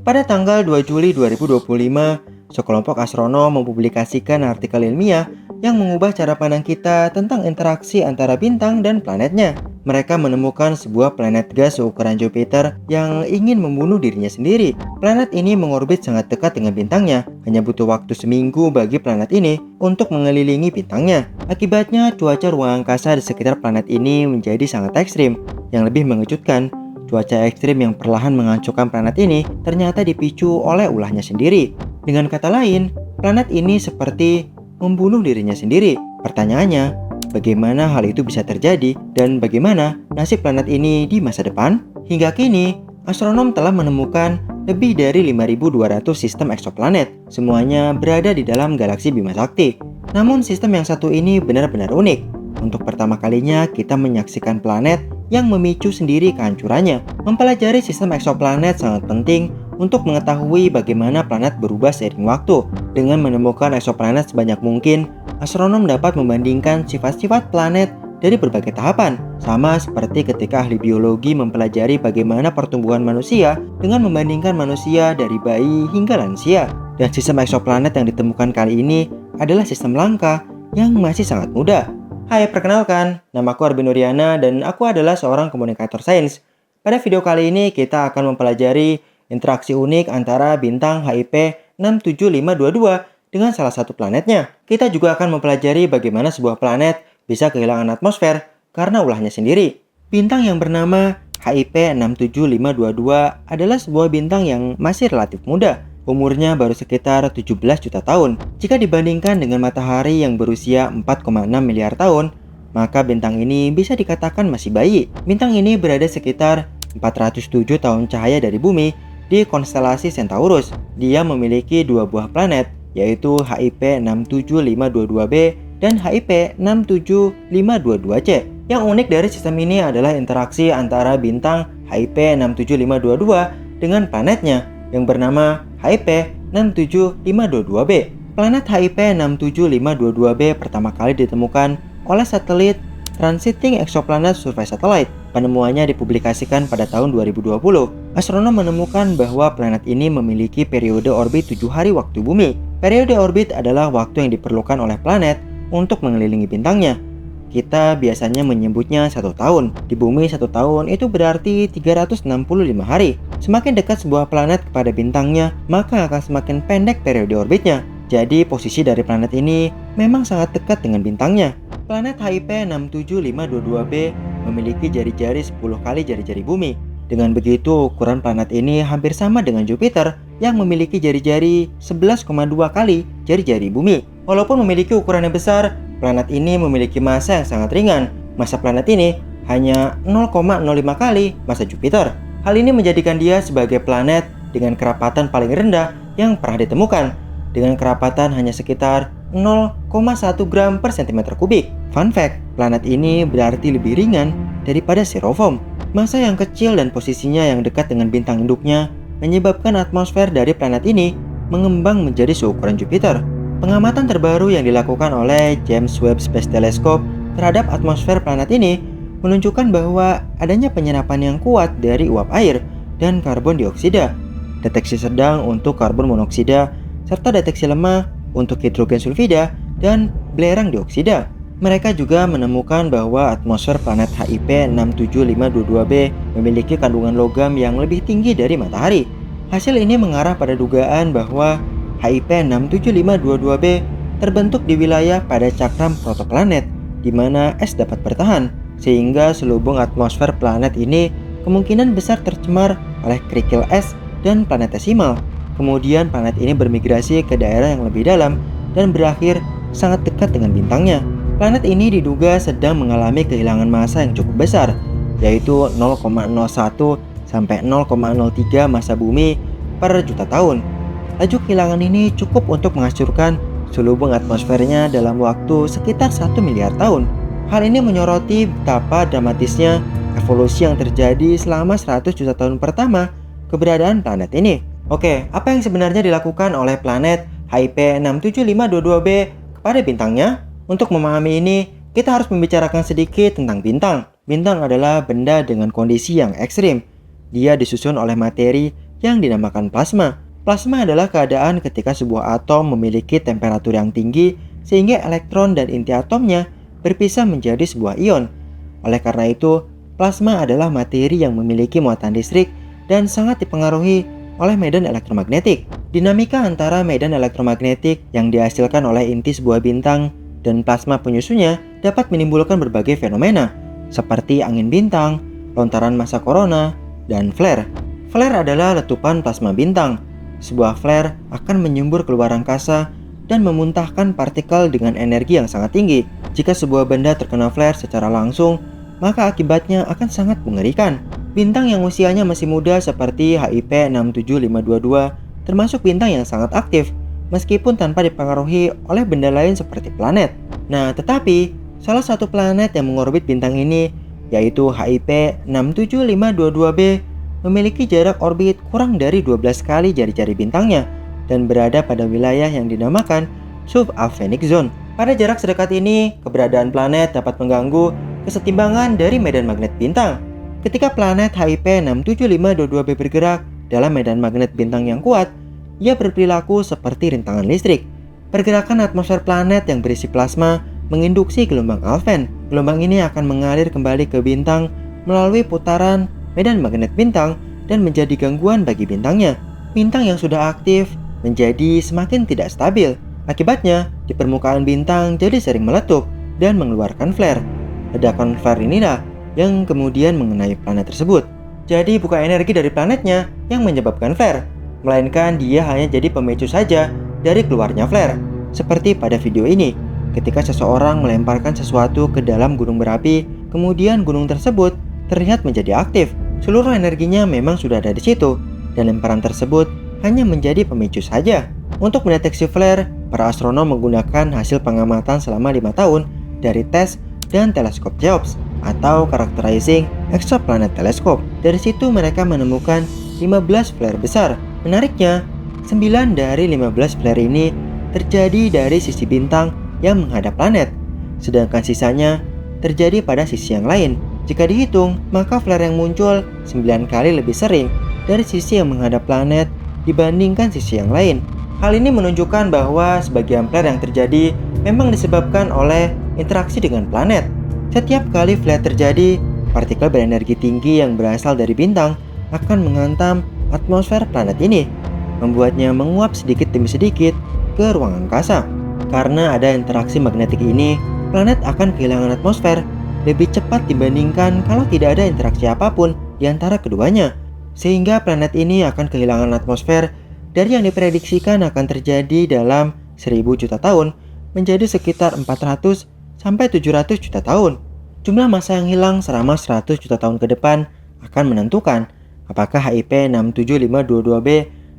Pada tanggal 2 Juli 2025, sekelompok astronom mempublikasikan artikel ilmiah yang mengubah cara pandang kita tentang interaksi antara bintang dan planetnya. Mereka menemukan sebuah planet gas seukuran Jupiter yang ingin membunuh dirinya sendiri. Planet ini mengorbit sangat dekat dengan bintangnya, hanya butuh waktu seminggu bagi planet ini untuk mengelilingi bintangnya. Akibatnya, cuaca ruang angkasa di sekitar planet ini menjadi sangat ekstrim. Yang lebih mengejutkan, cuaca ekstrim yang perlahan menghancurkan planet ini ternyata dipicu oleh ulahnya sendiri. Dengan kata lain, planet ini seperti membunuh dirinya sendiri. Pertanyaannya, bagaimana hal itu bisa terjadi dan bagaimana nasib planet ini di masa depan? Hingga kini, astronom telah menemukan lebih dari 5.200 sistem eksoplanet. Semuanya berada di dalam galaksi Bima Sakti. Namun sistem yang satu ini benar-benar unik. Untuk pertama kalinya kita menyaksikan planet yang memicu sendiri kehancurannya. Mempelajari sistem eksoplanet sangat penting untuk mengetahui bagaimana planet berubah seiring waktu. Dengan menemukan eksoplanet sebanyak mungkin, astronom dapat membandingkan sifat-sifat planet dari berbagai tahapan. Sama seperti ketika ahli biologi mempelajari bagaimana pertumbuhan manusia dengan membandingkan manusia dari bayi hingga lansia. Dan sistem eksoplanet yang ditemukan kali ini adalah sistem langka yang masih sangat muda. Hai, perkenalkan, namaku Arbi Nuriana dan aku adalah seorang komunikator sains. Pada video kali ini kita akan mempelajari interaksi unik antara bintang HIP 67522 dengan salah satu planetnya. Kita juga akan mempelajari bagaimana sebuah planet bisa kehilangan atmosfer karena ulahnya sendiri. Bintang yang bernama HIP 67522 adalah sebuah bintang yang masih relatif muda. Umurnya baru sekitar 17 juta tahun. Jika dibandingkan dengan matahari yang berusia 4,6 miliar tahun, maka bintang ini bisa dikatakan masih bayi. Bintang ini berada sekitar 407 tahun cahaya dari bumi di konstelasi Centaurus. Dia memiliki dua buah planet, yaitu HIP 67522b dan HIP 67522c. Yang unik dari sistem ini adalah interaksi antara bintang HIP 67522 dengan planetnya yang bernama HIP 67522b. Planet HIP 67522b pertama kali ditemukan oleh satelit Transiting Exoplanet Survey Satellite. Penemuannya dipublikasikan pada tahun 2020. Astronom menemukan bahwa planet ini memiliki periode orbit 7 hari waktu bumi. Periode orbit adalah waktu yang diperlukan oleh planet untuk mengelilingi bintangnya. Kita biasanya menyebutnya 1 tahun. Di bumi 1 tahun itu berarti 365 hari. Semakin dekat sebuah planet kepada bintangnya, maka akan semakin pendek periode orbitnya. Jadi posisi dari planet ini memang sangat dekat dengan bintangnya. Planet HIP 67522b memiliki jari-jari 10 kali jari-jari bumi. Dengan begitu, ukuran planet ini hampir sama dengan Jupiter yang memiliki jari-jari 11,2 kali jari-jari bumi. Walaupun memiliki ukuran yang besar, planet ini memiliki massa yang sangat ringan. Massa planet ini hanya 0,05 kali massa Jupiter. Hal ini menjadikan dia sebagai planet dengan kerapatan paling rendah yang pernah ditemukan, dengan kerapatan hanya sekitar 0,1 gram per cm kubik. Fun fact, planet ini berarti lebih ringan daripada Styrofoam. Massa yang kecil dan posisinya yang dekat dengan bintang induknya menyebabkan atmosfer dari planet ini mengembang menjadi seukuran Jupiter. Pengamatan terbaru yang dilakukan oleh James Webb Space Telescope terhadap atmosfer planet ini menunjukkan bahwa adanya penyerapan yang kuat dari uap air dan karbon dioksida, deteksi sedang untuk karbon monoksida, serta deteksi lemah untuk hidrogen sulfida dan belerang dioksida. Mereka juga menemukan bahwa atmosfer planet HIP 67522b memiliki kandungan logam yang lebih tinggi dari matahari. Hasil ini mengarah pada dugaan bahwa HIP 67522b terbentuk di wilayah pada cakram protoplanet, di mana es dapat bertahan, sehingga selubung atmosfer planet ini kemungkinan besar tercemar oleh kerikil es dan planetesimal. Kemudian planet ini bermigrasi ke daerah yang lebih dalam dan berakhir sangat dekat dengan bintangnya. Planet ini diduga sedang mengalami kehilangan massa yang cukup besar, yaitu 0,01 sampai 0,03 massa bumi per juta tahun. Laju kehilangan ini cukup untuk menghancurkan selubung atmosfernya dalam waktu sekitar 1 miliar tahun. Hal ini menyoroti betapa dramatisnya evolusi yang terjadi selama 100 juta tahun pertama keberadaan planet ini. Oke, apa yang sebenarnya dilakukan oleh planet HIP 67522b kepada bintangnya? Untuk memahami ini, kita harus membicarakan sedikit tentang bintang. Bintang adalah benda dengan kondisi yang ekstrim. Dia disusun oleh materi yang dinamakan plasma. Plasma adalah keadaan ketika sebuah atom memiliki temperatur yang tinggi sehingga elektron dan inti atomnya berpisah menjadi sebuah ion. Oleh karena itu, plasma adalah materi yang memiliki muatan listrik dan sangat dipengaruhi oleh medan elektromagnetik. Dinamika antara medan elektromagnetik yang dihasilkan oleh inti sebuah bintang dan plasma penyusunnya dapat menimbulkan berbagai fenomena, seperti angin bintang, lontaran massa korona, dan flare. Flare adalah letupan plasma bintang. Sebuah flare akan menyembur keluar angkasa dan memuntahkan partikel dengan energi yang sangat tinggi. Jika sebuah benda terkena flare secara langsung, maka akibatnya akan sangat mengerikan. Bintang yang usianya masih muda seperti HIP 67522 termasuk bintang yang sangat aktif, meskipun tanpa dipengaruhi oleh benda lain seperti planet. Nah, tetapi salah satu planet yang mengorbit bintang ini, yaitu HIP 67522b, memiliki jarak orbit kurang dari 12 kali jari-jari bintangnya dan berada pada wilayah yang dinamakan sub-Alphenic Zone. Pada jarak sedekat ini, keberadaan planet dapat mengganggu kesetimbangan dari medan magnet bintang. Ketika planet HIP 67522b bergerak dalam medan magnet bintang yang kuat, ia berperilaku seperti rintangan listrik. Pergerakan atmosfer planet yang berisi plasma menginduksi gelombang Alphen. Gelombang ini akan mengalir kembali ke bintang melalui putaran medan magnet bintang dan menjadi gangguan bagi bintangnya. Bintang yang sudah aktif menjadi semakin tidak stabil. Akibatnya, di permukaan bintang jadi sering meletup dan mengeluarkan flare. Ledakan flare inilah yang kemudian mengenai planet tersebut. Jadi bukan energi dari planetnya yang menyebabkan flare, melainkan dia hanya jadi pemicu saja dari keluarnya flare. Seperti pada video ini, ketika seseorang melemparkan sesuatu ke dalam gunung berapi, kemudian gunung tersebut terlihat menjadi aktif. Seluruh energinya memang sudah ada di situ, dan lemparan tersebut hanya menjadi pemicu saja. Untuk mendeteksi flare, para astronom menggunakan hasil pengamatan selama 5 tahun dari tes dan teleskop Cheops atau Characterizing Exoplanet Telescope. Dari situ mereka menemukan 15 flare besar. Menariknya, 9 dari 15 flare ini terjadi dari sisi bintang yang menghadap planet, sedangkan sisanya terjadi pada sisi yang lain. Jika dihitung, maka flare yang muncul 9 kali lebih sering dari sisi yang menghadap planet dibandingkan sisi yang lain. Hal ini menunjukkan bahwa sebagian flare yang terjadi memang disebabkan oleh interaksi dengan planet. Setiap kali flare terjadi, partikel berenergi tinggi yang berasal dari bintang akan menghantam atmosfer planet ini, membuatnya menguap sedikit demi sedikit ke ruang angkasa. Karena ada interaksi magnetik ini, planet akan kehilangan atmosfer lebih cepat dibandingkan kalau tidak ada interaksi apapun di antara keduanya. Sehingga planet ini akan kehilangan atmosfer dari yang diprediksikan akan terjadi dalam 1000 juta tahun menjadi sekitar 400 sampai 700 juta tahun. Jumlah massa yang hilang selama 100 juta tahun ke depan akan menentukan apakah HIP 67522b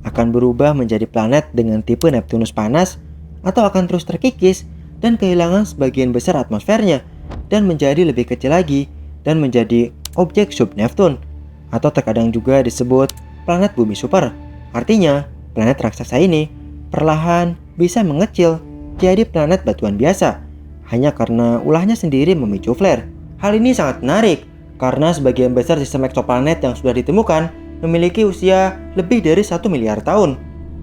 akan berubah menjadi planet dengan tipe Neptunus panas atau akan terus terkikis dan kehilangan sebagian besar atmosfernya dan menjadi lebih kecil lagi dan menjadi objek sub-Neptune atau terkadang juga disebut planet bumi super. Artinya, planet raksasa ini perlahan bisa mengecil jadi planet batuan biasa hanya karena ulahnya sendiri memicu flare. Hal ini sangat menarik karena sebagian besar sistem eksoplanet yang sudah ditemukan memiliki usia lebih dari 1 miliar tahun.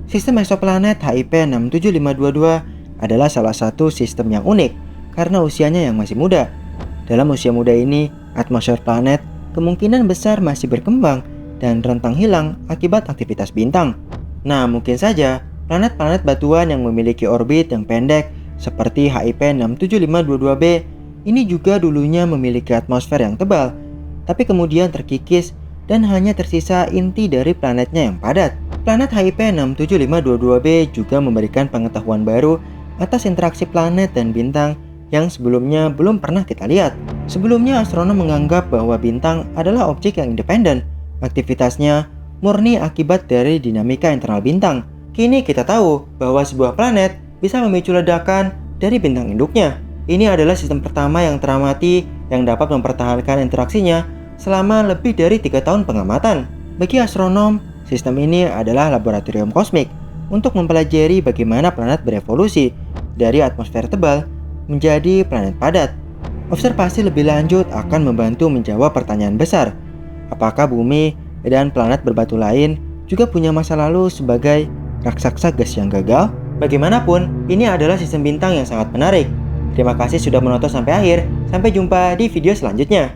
Sistem eksoplanet HIP 67522 adalah salah satu sistem yang unik karena usianya yang masih muda. Dalam usia muda ini, atmosfer planet kemungkinan besar masih berkembang dan rentang hilang akibat aktivitas bintang. Nah, mungkin saja planet-planet batuan yang memiliki orbit yang pendek seperti HIP 67522b ini juga dulunya memiliki atmosfer yang tebal, tapi kemudian terkikis dan hanya tersisa inti dari planetnya yang padat. Planet HIP 67522b juga memberikan pengetahuan baru atas interaksi planet dan bintang yang sebelumnya belum pernah kita lihat. Sebelumnya astronom menganggap bahwa bintang adalah objek yang independen. Aktivitasnya murni akibat dari dinamika internal bintang. Kini kita tahu bahwa sebuah planet bisa memicu ledakan dari bintang induknya. Ini adalah sistem pertama yang teramati yang dapat mempertahankan interaksinya selama lebih dari 3 tahun pengamatan. Bagi astronom, sistem ini adalah laboratorium kosmik untuk mempelajari bagaimana planet berevolusi dari atmosfer tebal menjadi planet padat. Observasi lebih lanjut akan membantu menjawab pertanyaan besar. Apakah bumi dan planet berbatu lain juga punya masa lalu sebagai raksasa gas yang gagal. Bagaimanapun, ini adalah sistem bintang yang sangat menarik. Terima kasih sudah menonton sampai akhir. Sampai jumpa di video selanjutnya.